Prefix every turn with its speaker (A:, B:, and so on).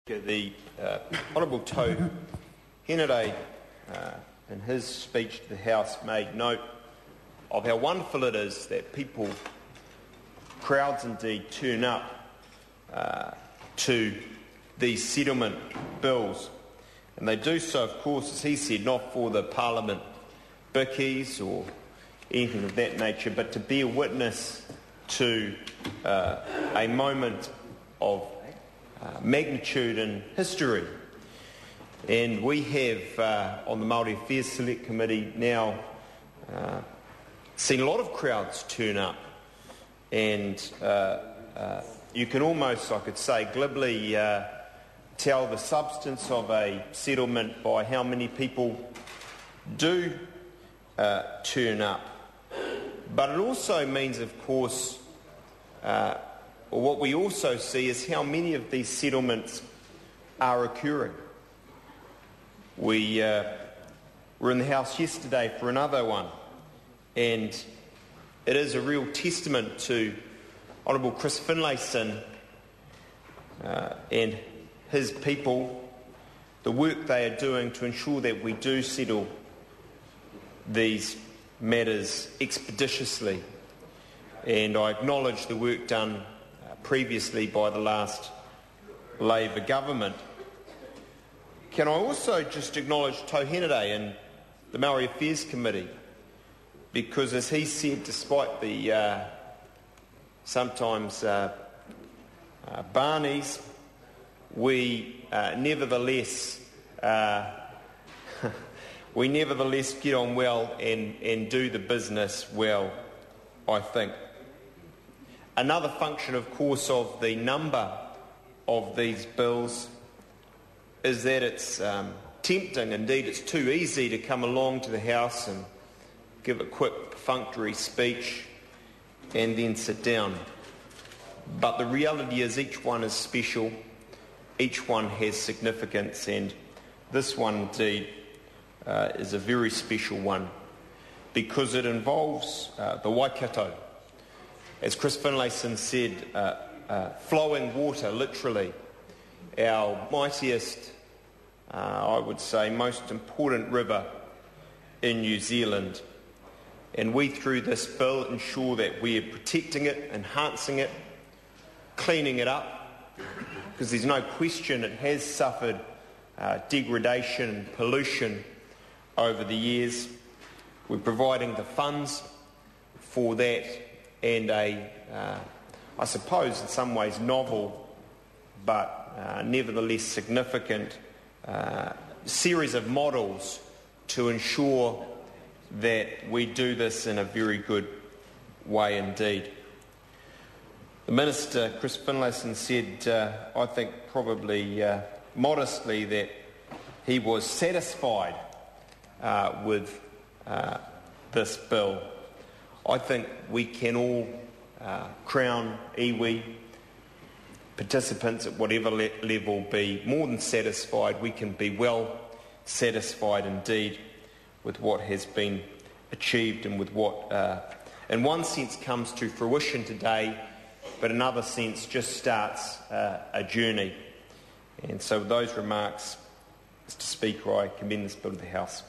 A: The Honourable Tuwharetoa, in his speech to the House, made note of how wonderful it is that people, crowds indeed, turn up to these settlement bills. And they do so, of course, as he said, not for the Parliament bickies or anything of that nature, but to bear witness to a moment of magnitude in history. And we have, on the Māori Affairs Select Committee, now seen a lot of crowds turn up. And you can almost, I could say, glibly tell the substance of a settlement by how many people do turn up. But it also means, of course, what we also see is how many of these settlements are occurring. We were in the House yesterday for another one, and it is a real testament to Honourable Chris Finlayson and his people, the work they are doing to ensure that we do settle these matters expeditiously. And I acknowledge the work done previously by the last Labour government. Can I also just acknowledge Tuwharetoa and the Māori Affairs Committee, because as he said, despite the sometimes barneys, we nevertheless get on well and do the business well, I think. Another function, of course, of the number of these bills is that it's tempting, indeed it's too easy, to come along to the House and give a quick perfunctory speech and then sit down. But the reality is each one is special, each one has significance, and this one indeed is a very special one because it involves the Waikato. As Chris Finlayson said, flowing water, literally, our mightiest, I would say, most important river in New Zealand. And we, through this bill, ensure that we are protecting it, enhancing it, cleaning it up, because there's no question it has suffered degradation and pollution over the years. We're providing the funds for that, and I suppose in some ways novel, but nevertheless significant series of models to ensure that we do this in a very good way indeed. The Minister, Chris Finlayson, said, I think probably modestly, that he was satisfied with this bill. I think we can all crown iwi participants at whatever level be more than satisfied. We can be well satisfied indeed with what has been achieved and with what in one sense comes to fruition today, but in another sense just starts a journey. And so with those remarks, Mr. Speaker, I commend this bill to the House.